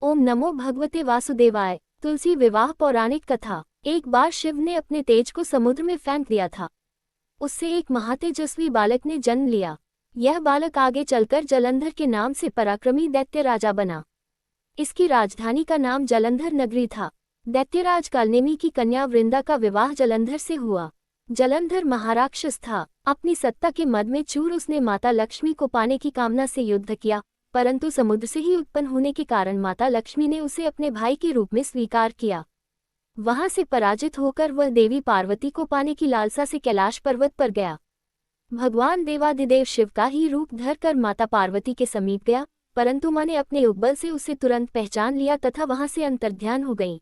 ओम नमो भगवते वासुदेवाय। तुलसी विवाह पौराणिक कथा। एक बार शिव ने अपने तेज को समुद्र में फेंक दिया था। उससे एक महातेजस्वी बालक ने जन्म लिया। यह बालक आगे चलकर जलंधर के नाम से पराक्रमी दैत्य राजा बना। इसकी राजधानी का नाम जलंधर नगरी था। दैत्यराज कालनेमी की कन्या वृंदा का विवाह जलंधर से हुआ। जलंधर महाराक्षस था। अपनी सत्ता के मद में चूर उसने माता लक्ष्मी को पाने की कामना से युद्ध किया, परंतु समुद्र से ही उत्पन्न होने के कारण माता लक्ष्मी ने उसे अपने भाई के रूप में स्वीकार किया। वहां से पराजित होकर वह देवी पार्वती को पाने की लालसा से कैलाश पर्वत पर गया। भगवान देवादिदेव शिव का ही रूप धरकर माता पार्वती के समीप गया, परंतु मां ने अपने उपबल से उसे तुरंत पहचान लिया तथा वहां से अंतर्ध्यान हो गई।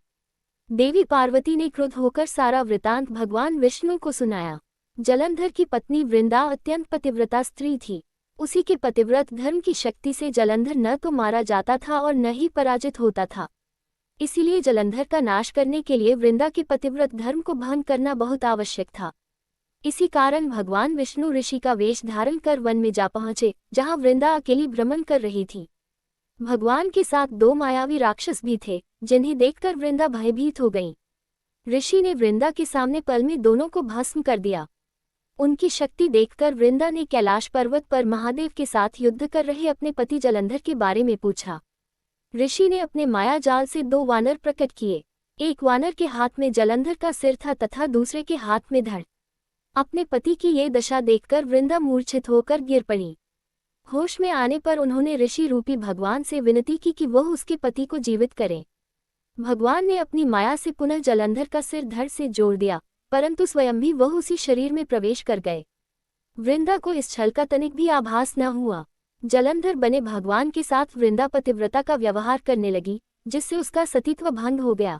देवी पार्वती ने क्रुद्ध होकर सारा वृतांत भगवान विष्णु को सुनाया। जलंधर की पत्नी वृंदा अत्यंत पतिव्रता स्त्री थी। उसी के पतिव्रत धर्म की शक्ति से जलंधर न तो मारा जाता था और न ही पराजित होता था। इसीलिए जलंधर का नाश करने के लिए वृंदा के पतिव्रत धर्म को भंग करना बहुत आवश्यक था। इसी कारण भगवान विष्णु ऋषि का वेश धारण कर वन में जा पहुंचे, जहां वृंदा अकेली भ्रमण कर रही थी। भगवान के साथ दो मायावी राक्षस भी थे, जिन्हें देखकर वृंदा भयभीत हो गई। ऋषि ने वृंदा के सामने पल में दोनों को भस्म कर दिया। उनकी शक्ति देखकर वृंदा ने कैलाश पर्वत पर महादेव के साथ युद्ध कर रहे अपने पति जलंधर के बारे में पूछा। ऋषि ने अपने माया जाल से दो वानर प्रकट किए। एक वानर के हाथ में जलंधर का सिर था तथा दूसरे के हाथ में धड़। अपने पति की ये दशा देखकर वृंदा मूर्छित होकर गिर पड़ी। होश में आने पर उन्होंने ऋषि रूपी भगवान से विनती की कि वह उसके पति को जीवित करें। भगवान ने अपनी माया से पुनः जलंधर का सिर धड़ से जोड़ दिया, परंतु स्वयं भी वह उसी शरीर में प्रवेश कर गए। वृंदा को इस छल का तनिक भी आभास न हुआ। जलंधर बने भगवान के साथ वृंदा पतिव्रता का व्यवहार करने लगी, जिससे उसका सतीत्व भंग हो गया।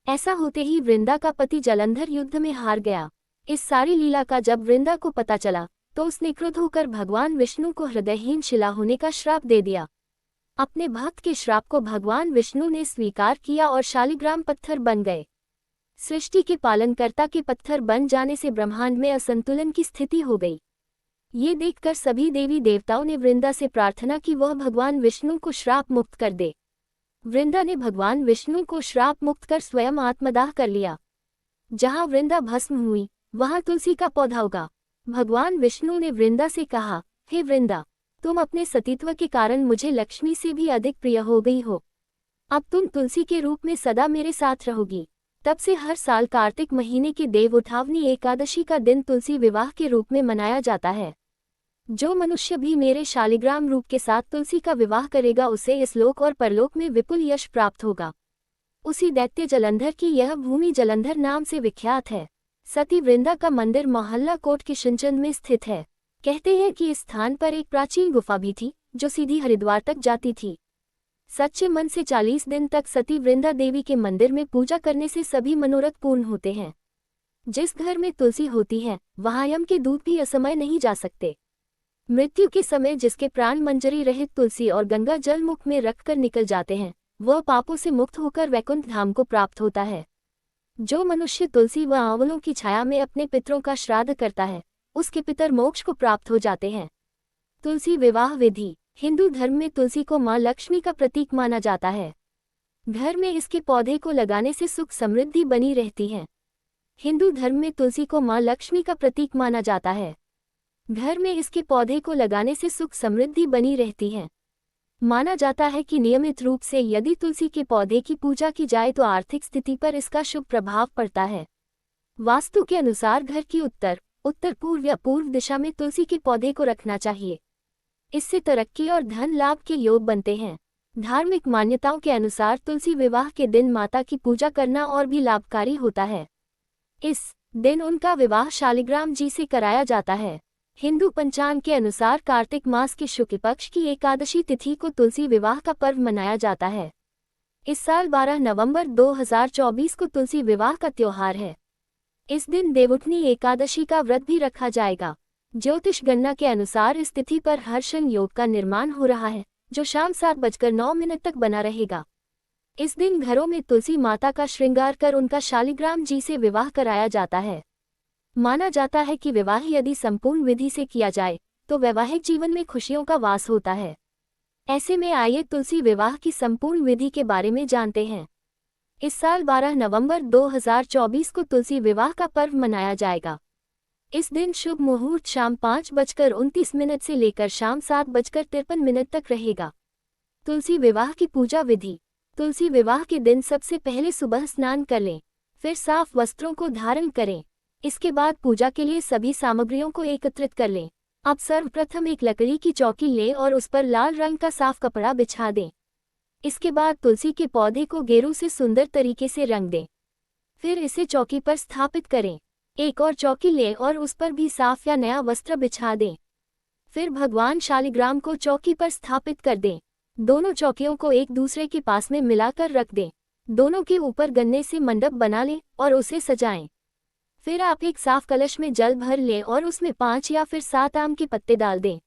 ऐसा होते ही वृंदा का पति जलंधर युद्ध में हार गया। इस सारी लीला का जब वृंदा को पता चला, तो उसने क्रुद्ध होकर भगवान विष्णु को हृदयहीन शिला होने का श्राप दे दिया। अपने भक्त के श्राप को भगवान विष्णु ने स्वीकार किया और शालिग्राम पत्थर बन गए। सृष्टि के पालनकर्ता के पत्थर बन जाने से ब्रह्मांड में असंतुलन की स्थिति हो गई। ये देखकर सभी देवी देवताओं ने वृंदा से प्रार्थना की वह भगवान विष्णु को श्राप मुक्त कर दे। वृंदा ने भगवान विष्णु को श्राप मुक्त कर स्वयं आत्मदाह कर लिया। जहां वृंदा भस्म हुई, वहां तुलसी का पौधा उगा। भगवान विष्णु ने वृंदा से कहा, हे वृंदा, तुम अपने सतीत्व के कारण मुझे लक्ष्मी से भी अधिक प्रिय हो गई हो। अब तुम तुलसी के रूप में सदा मेरे साथ रहोगी। तब से हर साल कार्तिक महीने के देव उठावनी एकादशी का दिन तुलसी विवाह के रूप में मनाया जाता है। जो मनुष्य भी मेरे शालिग्राम रूप के साथ तुलसी का विवाह करेगा, उसे इस लोक और परलोक में विपुल यश प्राप्त होगा। उसी दैत्य जलंधर की यह भूमि जलंधर नाम से विख्यात है। सती वृंदा का मंदिर मोहल्ला कोट किशनचंद में स्थित है। कहते हैं कि इस स्थान पर एक प्राचीन गुफा भी थी, जो सीधी हरिद्वार तक जाती थी। सच्चे मन से 40 दिन तक सती वृंदा देवी के मंदिर में पूजा करने से सभी मनोरथ पूर्ण होते हैं। जिस घर में तुलसी होती है, वहां यम के दूत भी असमय नहीं जा सकते। मृत्यु के समय जिसके प्राण मंजरी रहित तुलसी और गंगा जल मुख में रखकर निकल जाते हैं, वह पापों से मुक्त होकर वैकुंठ धाम को प्राप्त होता है। जो मनुष्य तुलसी व आंवलों की छाया में अपने पितरों का श्राद्ध करता है, उसके पितर मोक्ष को प्राप्त हो जाते हैं। तुलसी विवाह विधि। हिंदू धर्म में तुलसी को मां लक्ष्मी का प्रतीक माना जाता है। घर में इसके पौधे को लगाने से सुख समृद्धि बनी रहती है। हिंदू धर्म में तुलसी को मां लक्ष्मी का प्रतीक माना जाता है। घर में इसके पौधे को लगाने से सुख समृद्धि बनी रहती है। माना जाता है कि नियमित रूप से यदि तुलसी के पौधे की पूजा की जाए तो आर्थिक स्थिति पर इसका शुभ प्रभाव पड़ता है। वास्तु के अनुसार घर की उत्तर, उत्तर पूर्व या पूर्व दिशा में तुलसी के पौधे को रखना चाहिए। इससे तरक्की और धन लाभ के योग बनते हैं। धार्मिक मान्यताओं के अनुसार तुलसी विवाह के दिन माता की पूजा करना और भी लाभकारी होता है। इस दिन उनका विवाह शालिग्राम जी से कराया जाता है। हिंदू पंचांग के अनुसार कार्तिक मास के शुक्ल पक्ष की एकादशी तिथि को तुलसी विवाह का पर्व मनाया जाता है। इस साल 12 नवंबर 2024 को तुलसी विवाह का त्योहार है। इस दिन देवउठनी एकादशी का व्रत भी रखा जाएगा। ज्योतिष गणना के अनुसार इस तिथि पर हर्षण योग का निर्माण हो रहा है, जो शाम 7:09 तक बना रहेगा। इस दिन घरों में तुलसी माता का श्रृंगार कर उनका शालिग्राम जी से विवाह कराया जाता है। माना जाता है कि विवाह यदि संपूर्ण विधि से किया जाए, तो वैवाहिक जीवन में खुशियों का वास होता है। ऐसे में आइए तुलसी विवाह की संपूर्ण विधि के बारे में जानते हैं। इस साल 12 नवंबर 2024 को तुलसी विवाह का पर्व मनाया जाएगा। इस दिन शुभ मुहूर्त शाम 5:29 से लेकर शाम 7:53 तक रहेगा। तुलसी विवाह की पूजा विधि। तुलसी विवाह के दिन सबसे पहले सुबह स्नान कर लें, फिर साफ वस्त्रों को धारण करें। इसके बाद पूजा के लिए सभी सामग्रियों को एकत्रित कर लें। अब सर्वप्रथम एक लकड़ी की चौकी लें और उस पर लाल रंग का साफ कपड़ा बिछा दें। इसके बाद तुलसी के पौधे को गेरू से सुंदर तरीके से रंग दें। फिर इसे चौकी पर स्थापित करें। एक और चौकी लें और उस पर भी साफ या नया वस्त्र बिछा दें। फिर भगवान शालिग्राम को चौकी पर स्थापित कर दें। दोनों चौकियों को एक दूसरे के पास में मिलाकर रख दें। दोनों के ऊपर गन्ने से मंडप बना लें और उसे सजाएं। फिर आप एक साफ कलश में जल भर लें और उसमें 5 या फिर 7 आम के पत्ते डाल दें।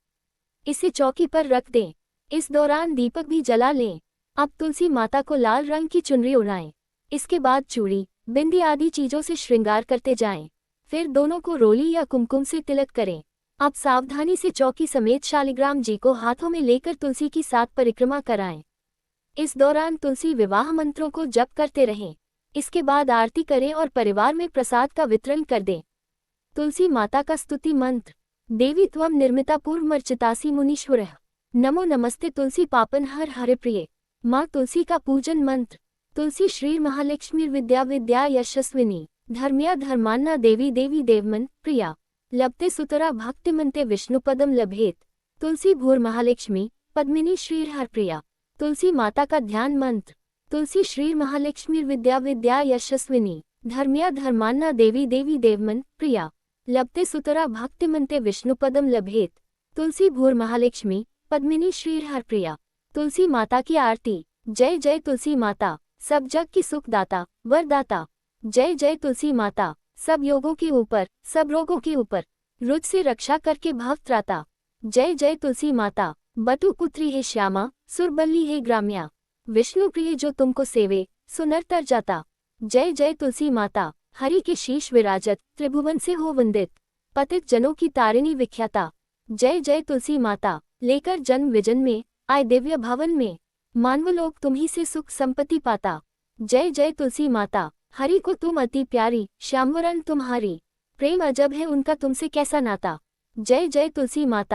इसे चौकी पर रख दें। इस दौरान दीपक भी जला लें। अब तुलसी माता को लाल रंग की चुनरी ओढ़ाएं। इसके बाद चूड़ी, बिंदी आदि चीजों से श्रृंगार करते जाएं। फिर दोनों को रोली या कुमकुम से तिलक करें। अब सावधानी से चौकी समेत शालिग्राम जी को हाथों में लेकर तुलसी की 7 परिक्रमा कराएं। इस दौरान तुलसी विवाह मंत्रों को जप करते रहें। इसके बाद आरती करें और परिवार में प्रसाद का वितरण कर दें। तुलसी माता का स्तुति मंत्र। देवी त्वं निर्मिता पूर्वमर्चितासि मुनीश्वरः। नमो नमस्ते तुलसी पापन हर हरे प्रिय। माँ तुलसी का पूजन मंत्र। तुलसी श्री महालक्ष्मी विद्या विद्या यशस्विनी धर्म्या धर्मान्ना देवी देवी देवमन प्रिया लभते सुतरा भक्तिमन्ते विष्णुपदम लभेत। तुलसी भूर महालक्ष्मी पद्मिनी श्री हर प्रिया। तुलसी माता का ध्यान मंत्र। तुलसी श्री महालक्ष्मी विद्या विद्या यशस्विनी धर्म्या धर्मान्ना देवी देवी देवमन प्रिया लभते सुतरा भक्तिमन्ते विष्णुपदम लभेत। तुलसी भूर महालक्ष्मी पद्मिनी श्री हर प्रिया। तुलसी माता की आरती। जय जय तुलसी माता, सब जग की सुखदाता वरदाता। जय जय तुलसी माता, सब योगों के ऊपर सब रोगों के ऊपर रुच से रक्षा करके भव त्राता। जय जय तुलसी माता, बटु पुत्री है श्यामा सुरबल्ली है ग्राम्या। विष्णु प्रिय जो तुमको सेवे सुनर तर जाता। जय जय तुलसी माता, हरि के शीश विराजत त्रिभुवन से हो वंदित। पतित जनों की तारिणी विख्याता। जय जय तुलसी माता, लेकर जन्म विजन में आए दिव्य भवन में। मानवलोक तुम्ही से सुख संपत्ति पाता। जय जय तुलसी माता, हरि को तुम अति प्यारी श्यामवरण तुम्हारी। प्रेम अजब है उनका तुमसे कैसा नाता। जय जय तुलसी माता।